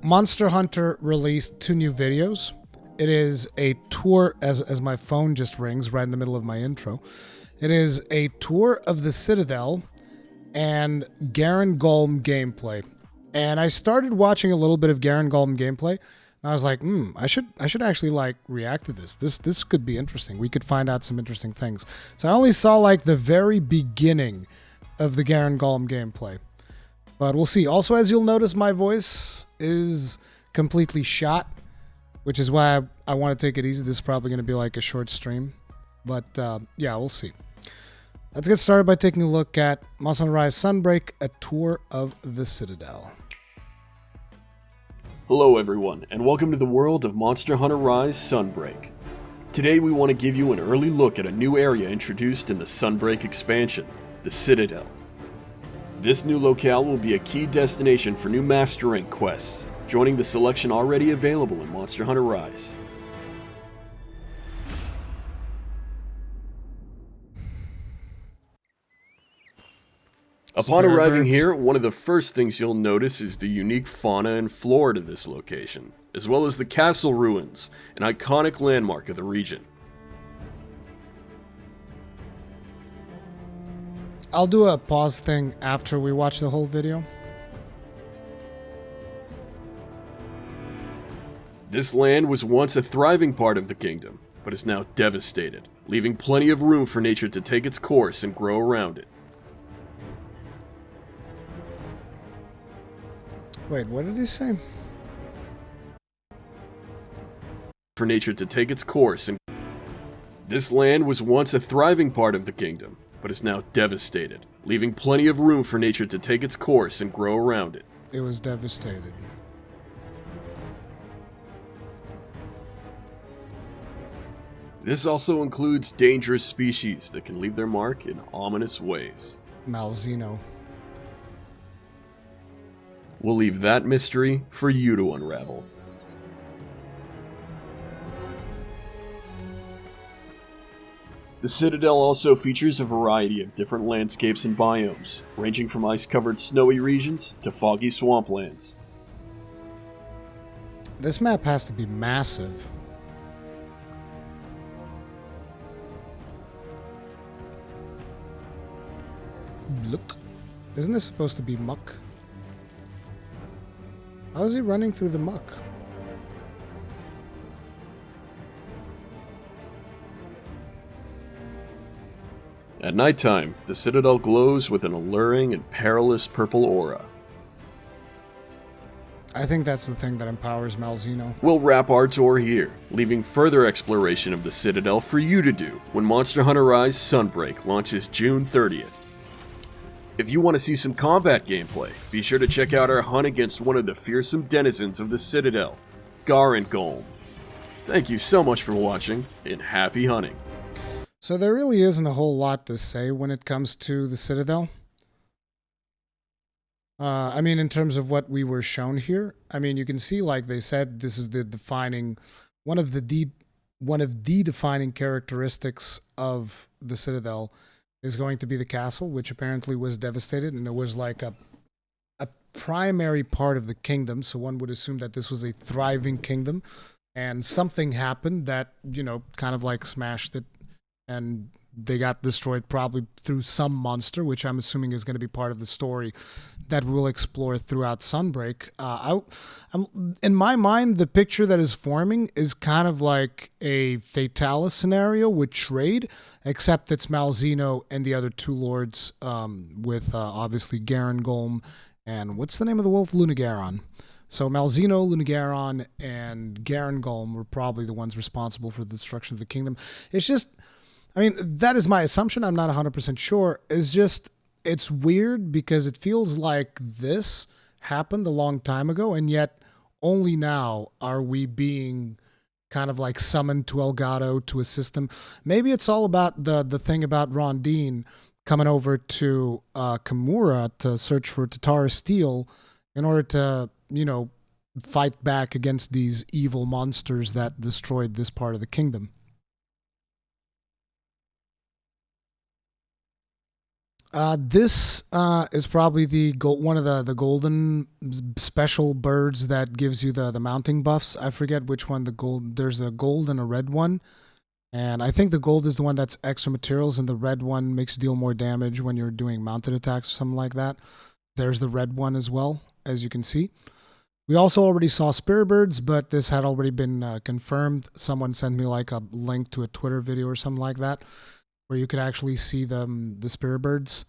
Monster Hunter released 2 new videos. It is a tour, as my phone just rings right in the middle of my intro. It is a tour of the Citadel and Garangolm gameplay. And I started watching a little bit of Garangolm gameplay, and I was like, I should actually like react to this. This could be interesting. We could find out some interesting things. So I only saw like the very beginning of the Garangolm gameplay. But we'll see. Also, as you'll notice, my voice is completely shot, which is why I want to take it easy. This is probably going to be like a short stream. But yeah, we'll see. Let's get started by taking a look at Monster Hunter Rise Sunbreak, a tour of the Citadel. Hello everyone, and welcome to the world of Monster Hunter Rise Sunbreak. Today we want to give you an early look at a new area introduced in the Sunbreak expansion, the Citadel. This new locale will be a key destination for new Master Rank quests, joining the selection already available in Monster Hunter Rise. Upon arriving here, one of the first things you'll notice is the unique fauna and flora to this location, as well as the castle ruins, an iconic landmark of the region. I'll do a pause thing after we watch the whole video. This land was once a thriving part of the kingdom, but is now devastated, leaving plenty of room for nature to take its course and grow around it. Wait, what did he say? For nature to take its course and... This land was once a thriving part of the kingdom, but is now devastated, leaving plenty of room for nature to take its course and grow around it. It was devastated. This also includes dangerous species that can leave their mark in ominous ways. Malzeno. We'll leave that mystery for you to unravel. The Citadel also features a variety of different landscapes and biomes, ranging from ice-covered snowy regions to foggy swamplands. This map has to be massive. Look. Isn't this supposed to be muck? How is he running through the muck? At nighttime, the Citadel glows with an alluring and perilous purple aura. I think that's the thing that empowers Malzeno. We'll wrap our tour here, leaving further exploration of the Citadel for you to do when Monster Hunter Rise Sunbreak launches June 30th. If you want to see some combat gameplay, be sure to check out our hunt against one of the fearsome denizens of the Citadel, Garangolm. Thank you so much for watching, and happy hunting. So there really isn't a whole lot to say when it comes to the Citadel. I mean, in terms of what we were shown here, I mean, you can see, like they said, this is the defining, one of the defining characteristics of the Citadel is going to be the castle, which apparently was devastated, and it was like a primary part of the kingdom, so one would assume that this was a thriving kingdom, and something happened that, you know, kind of like smashed it, and they got destroyed probably through some monster, which I'm assuming is going to be part of the story that we'll explore throughout Sunbreak. In my mind, the picture that is forming is kind of like a Fatalis scenario with trade, except it's Malzeno and the other 2 lords with obviously Garangolm and what's the name of the wolf? Lunagaron. So Malzeno, Lunagaron, and Garangolm were probably the ones responsible for the destruction of the kingdom. It's just... I mean, that is my assumption. I'm not 100% sure. It's weird because it feels like this happened a long time ago, and yet only now are we being kind of like summoned to Elgato to assist him. Maybe it's all about the thing about Rondine coming over to Kimura to search for Tatara Steel in order to, you know, fight back against these evil monsters that destroyed this part of the kingdom. This is probably one of the golden special birds that gives you the mounting buffs. I forget which one. There's a gold and a red one, and I think the gold is the one that's extra materials, and the red one makes you deal more damage when you're doing mounted attacks or something like that. There's the red one as well, as you can see. We also already saw spear birds, but this had already been confirmed. Someone sent me like a link to a Twitter video or something like that, where you could actually see the spear birds.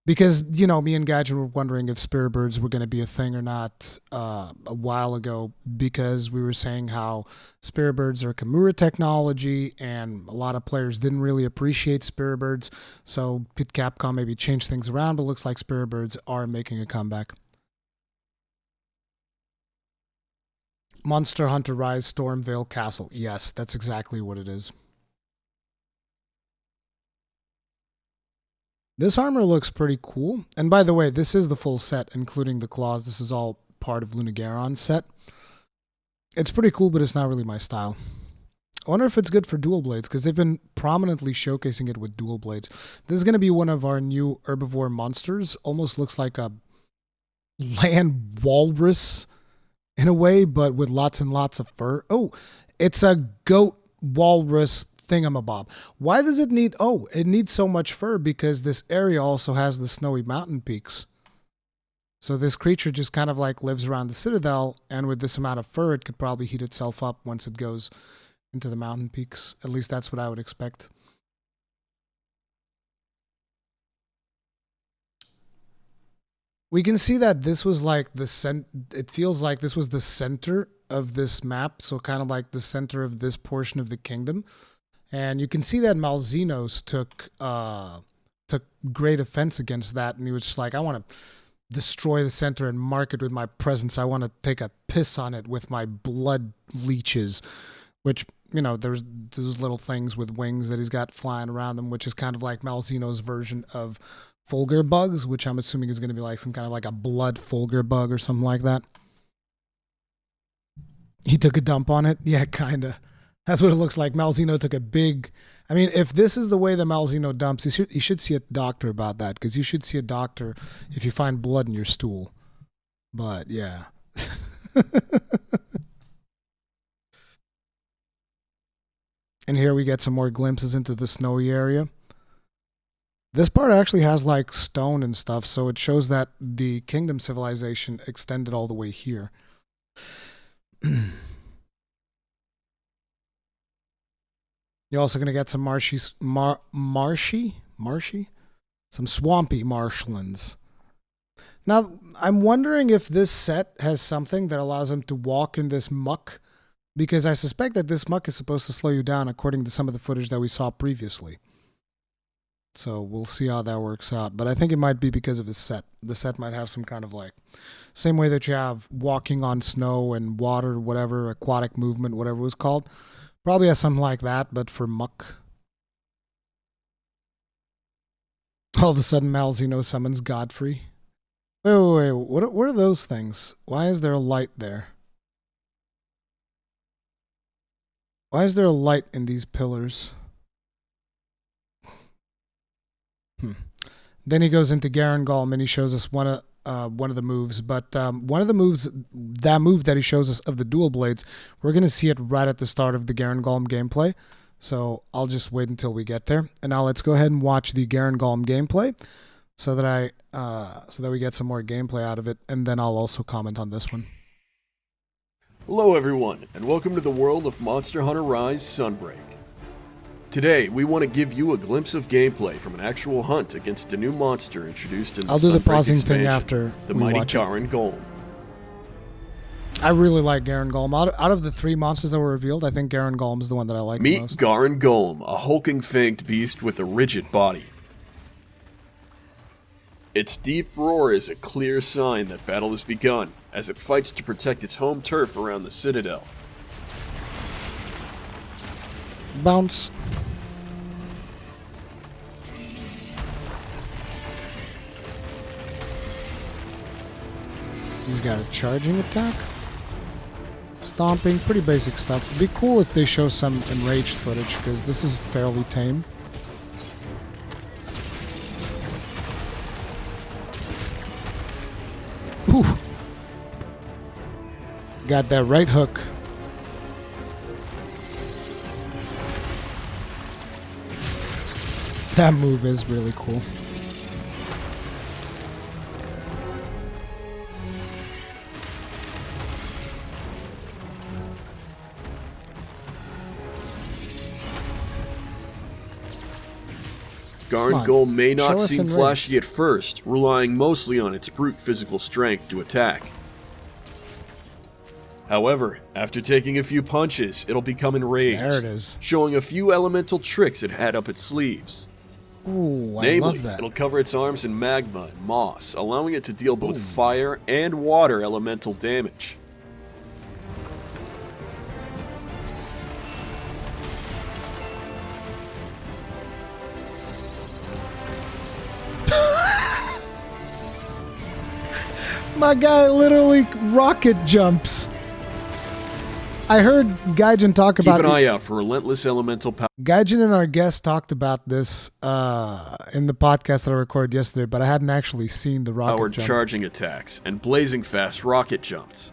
Because, you know, me and Gadget were wondering if spear birds were going to be a thing or not a while ago, because we were saying how spear birds are Kimura technology and a lot of players didn't really appreciate spear birds. So Capcom maybe changed things around, but looks like spear birds are making a comeback. Monster Hunter Rise Stormvale Castle. Yes, that's exactly what it is. This armor looks pretty cool. And by the way, this is the full set, including the claws. This is all part of Lunagaron's set. It's pretty cool, but it's not really my style. I wonder if it's good for dual blades, because they've been prominently showcasing it with dual blades. This is going to be one of our new herbivore monsters. Almost looks like a land walrus in a way, but with lots and lots of fur. Oh, it's a goat walrus thingamabob. Why does it need... Oh, it needs so much fur because this area also has the snowy mountain peaks. So this creature just kind of like lives around the Citadel, and with this amount of fur, it could probably heat itself up once it goes into the mountain peaks. At least that's what I would expect. We can see that this was like it feels like this was the center of this map, so kind of like the center of this portion of the kingdom. And you can see that Malzinos took great offense against that, and he was just like, I want to destroy the center and mark it with my presence. I want to take a piss on it with my blood leeches, which, you know, there's those little things with wings that he's got flying around them, which is kind of like Malzino's version of Fulgur bugs, which I'm assuming is going to be like some kind of like a blood Fulgur bug or something like that. He took a dump on it? Yeah, kind of. That's what it looks like. Malzino took a big... I mean, if this is the way the Malzino dumps, you should see a doctor about that, because you should see a doctor if you find blood in your stool. But, yeah. And here we get some more glimpses into the snowy area. This part actually has like stone and stuff, so it shows that the kingdom civilization extended all the way here. You're also going to get some some swampy marshlands. Now, I'm wondering if this set has something that allows him to walk in this muck, because I suspect that this muck is supposed to slow you down according to some of the footage that we saw previously. So we'll see how that works out. But I think it might be because of his set. The set might have some kind of like, same way that you have walking on snow and water, whatever, aquatic movement, whatever it was called. Probably has something like that, but for muck. All of a sudden, Malzino summons Godfrey. Wait. What are those things? Why is there a light there? Why is there a light in these pillars? Then he goes into Garangolm and he shows us one of the moves. But one of the moves, that move that he shows us of the dual blades, we're going to see it right at the start of the Garangolm gameplay. So I'll just wait until we get there. And now let's go ahead and watch the Garangolm gameplay so that we get some more gameplay out of it. And then I'll also comment on this one. Hello everyone, and welcome to the world of Monster Hunter Rise Sunbreak. Today, we want to give you a glimpse of gameplay from an actual hunt against a new monster introduced in the I'll do the Sunbreak pausing expansion, thing after the we mighty watch it. Garangolm. I really like Garangolm. Out of the three monsters that were revealed, I think Garangolm is the one that I like the Meet most. Garangolm, a hulking fanged beast with a rigid body. Its deep roar is a clear sign that battle has begun, as it fights to protect its home turf around the Citadel. Bounce. He's got a charging attack. Stomping, pretty basic stuff. It'd be cool if they show some enraged footage, because this is fairly tame. Got that right hook. That move is really cool. Garangolm may Show not us seem in flashy at first, relying mostly on its brute physical strength to attack. However, after taking a few punches, it'll become enraged, There it is. showing a few elemental tricks it had up its sleeves. Ooh, I Namely, love that. it'll cover its arms in magma and moss, allowing it to deal both fire and water elemental damage. My guy literally rocket jumps. I heard Gaijin talk about Keep an eye out for relentless elemental power. Gaijin and our guest talked about this in the podcast that I recorded yesterday, but I hadn't actually seen the rocket Powered jump. charging attacks and blazing fast rocket jumps.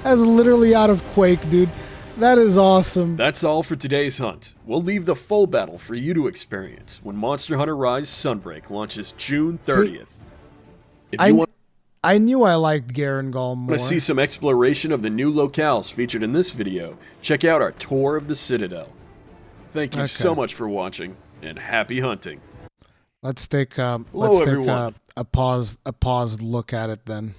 That's literally out of Quake, dude. That is awesome. That's all for today's hunt. We'll leave the full battle for you to experience when Monster Hunter Rise Sunbreak launches June 30th. If you want I knew I liked Garangolm more. to see some exploration of the new locales featured in this video, check out our tour of the Citadel. Thank you so much for watching, and happy hunting. Let's take everyone. a paused look at it then.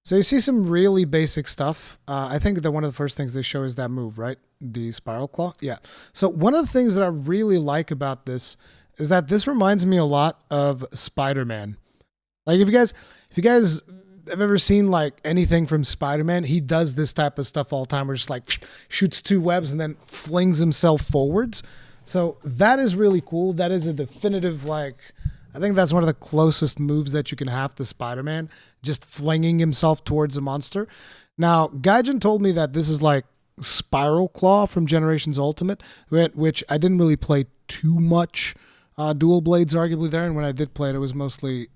So you see some really basic stuff. I think that one of the first things they show is that move, right? The spiral claw. Yeah. So one of the things that I really like about this is that this reminds me a lot of Spider-Man. Like if you guys have ever seen like anything from Spider-Man, he does this type of stuff all the time where just like shoots two webs and then flings himself forwards. So that is really cool. That is a definitive, like, I think that's one of the closest moves that you can have to Spider-Man, just flinging himself towards a monster. Now, Gaijin told me that this is like Spiral Claw from Generations Ultimate, which I didn't really play too much dual blades arguably there, and when I did play it, it was mostly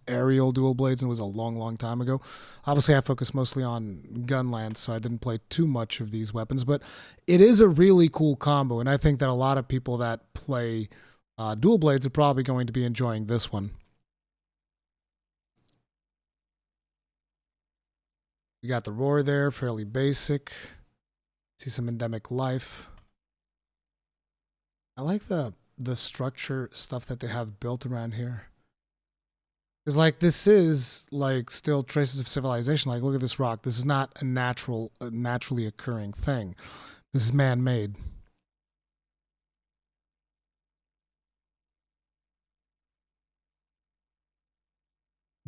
aerial dual blades, and it was a long, long time ago. Obviously, I focused mostly on Gunlance, so I didn't play too much of these weapons, but it is a really cool combo, and I think that a lot of people that play dual blades are probably going to be enjoying this one. We got the roar there, fairly basic. See some endemic life. I like the structure stuff that they have built around here. It's like this is like still traces of civilization. Like look at this rock. This is not a naturally occurring thing. This is man-made.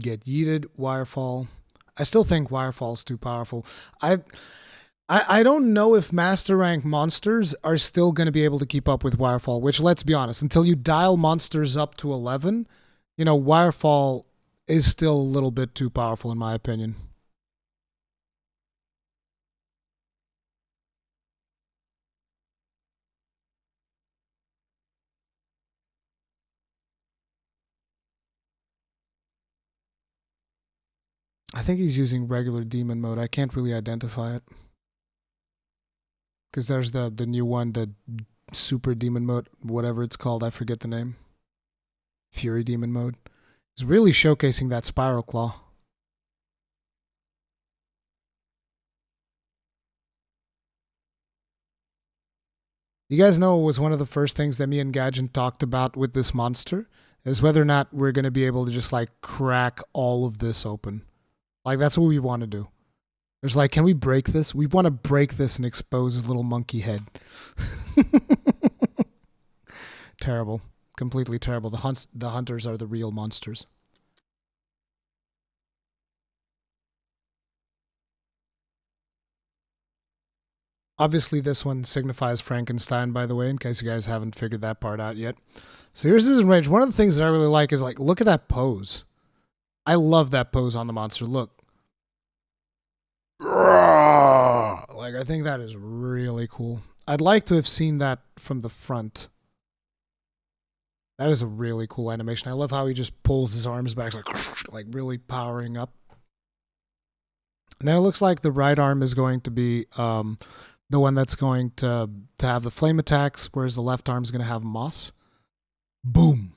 Get yeeted, wirefall. I still think wirefall's too powerful. I don't know if master rank monsters are still going to be able to keep up with wirefall, which let's be honest, until you dial monsters up to 11, you know, wirefall is still a little bit too powerful in my opinion. I think he's using regular demon mode. I can't really identify it. Because there's the new one, the super demon mode, whatever it's called. I forget the name. Fury demon mode. It's really showcasing that spiral claw. You guys know it was one of the first things that me and Gaijin talked about with this monster, is whether or not we're going to be able to just like crack all of this open. Like that's what we want to do. There's like, can we break this? We want to break this and expose his little monkey head. Terrible. Completely terrible. The hunters are the real monsters. Obviously, this one signifies Frankenstein, by the way, in case you guys haven't figured that part out yet. So here's his range. One of the things that I really like is like, look at that pose. I love that pose on the monster. Look. Like, I think that is really cool. I'd like to have seen that from the front. That is a really cool animation. I love how he just pulls his arms back, like really powering up. And then it looks like the right arm is going to be the one that's going to have the flame attacks, whereas the left arm is going to have moss. Boom.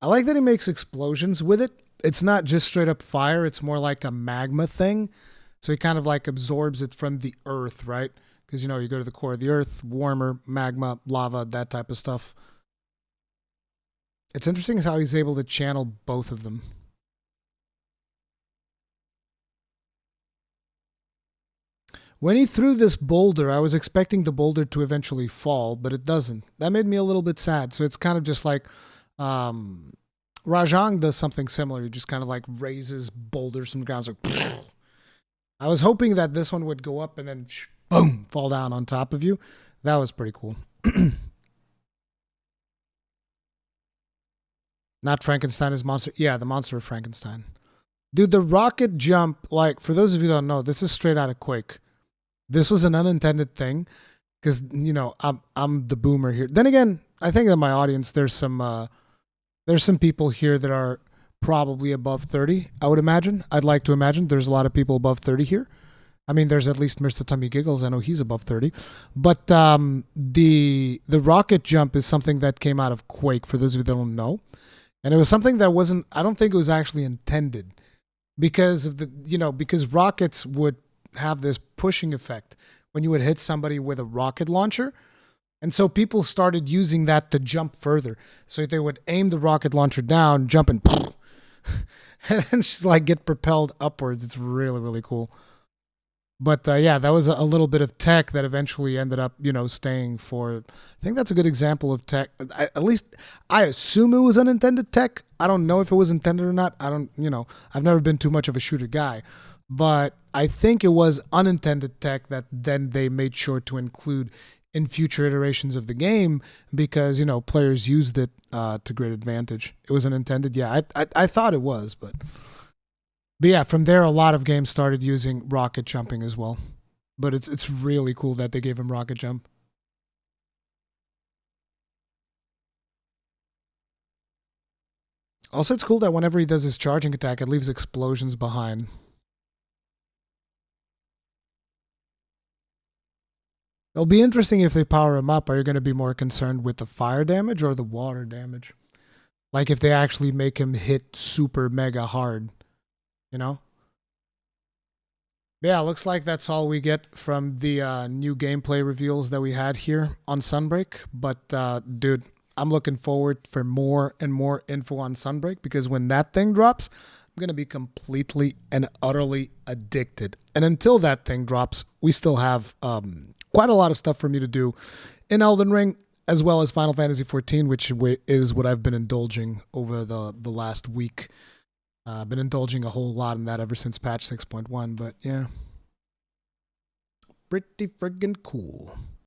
I like that he makes explosions with it. It's not just straight up fire. It's more like a magma thing. So he kind of like absorbs it from the earth, right? Because, you know, you go to the core of the earth, warmer, magma, lava, that type of stuff. It's interesting how he's able to channel both of them. When he threw this boulder, I was expecting the boulder to eventually fall, but it doesn't. That made me a little bit sad. So it's kind of just like Rajang does something similar. He just kind of like raises boulders from the ground. It's like, I was hoping that this one would go up and then boom, fall down on top of you. That was pretty cool. Not Frankenstein is monster. Yeah, the monster of Frankenstein. Dude, the rocket jump, like, for those of you who don't know, this is straight out of Quake. This was an unintended thing because, you know, I'm the boomer here. Then again, I think in my audience, there's some people here that are probably above 30, I would imagine. I'd like to imagine there's a lot of people above 30 here. I mean, there's at least Mr. Tummy Giggles. I know he's above 30. But the rocket jump is something that came out of Quake, for those of you that don't know. And it was something that wasn't, I don't think it was actually intended because of the, you know, because rockets would have this pushing effect when you would hit somebody with a rocket launcher. And so people started using that to jump further. So they would aim the rocket launcher down, jump and then just like get propelled upwards. It's really, really cool. But yeah, that was a little bit of tech that eventually ended up, you know, staying for. I think that's a good example of tech. At least I assume it was unintended tech. I don't know if it was intended or not. I don't, you know, I've never been too much of a shooter guy. But I think it was unintended tech that then they made sure to include in future iterations of the game because, you know, players used it to great advantage. It was unintended. Yeah, I thought it was, but yeah, from there, a lot of games started using rocket jumping as well. But it's really cool that they gave him rocket jump. Also, it's cool that whenever he does his charging attack, it leaves explosions behind. It'll be interesting if they power him up. Are you going to be more concerned with the fire damage or the water damage? Like if they actually make him hit super mega hard, you know? Yeah, looks like that's all we get from the new gameplay reveals that we had here on Sunbreak. But dude, I'm looking forward for more and more info on Sunbreak because when that thing drops, I'm going to be completely and utterly addicted. And until that thing drops, we still have quite a lot of stuff for me to do in Elden Ring, as well as Final Fantasy XIV, which is what I've been indulging over the last week. I've been indulging a whole lot in that ever since patch 6.1, but yeah. Pretty friggin' cool.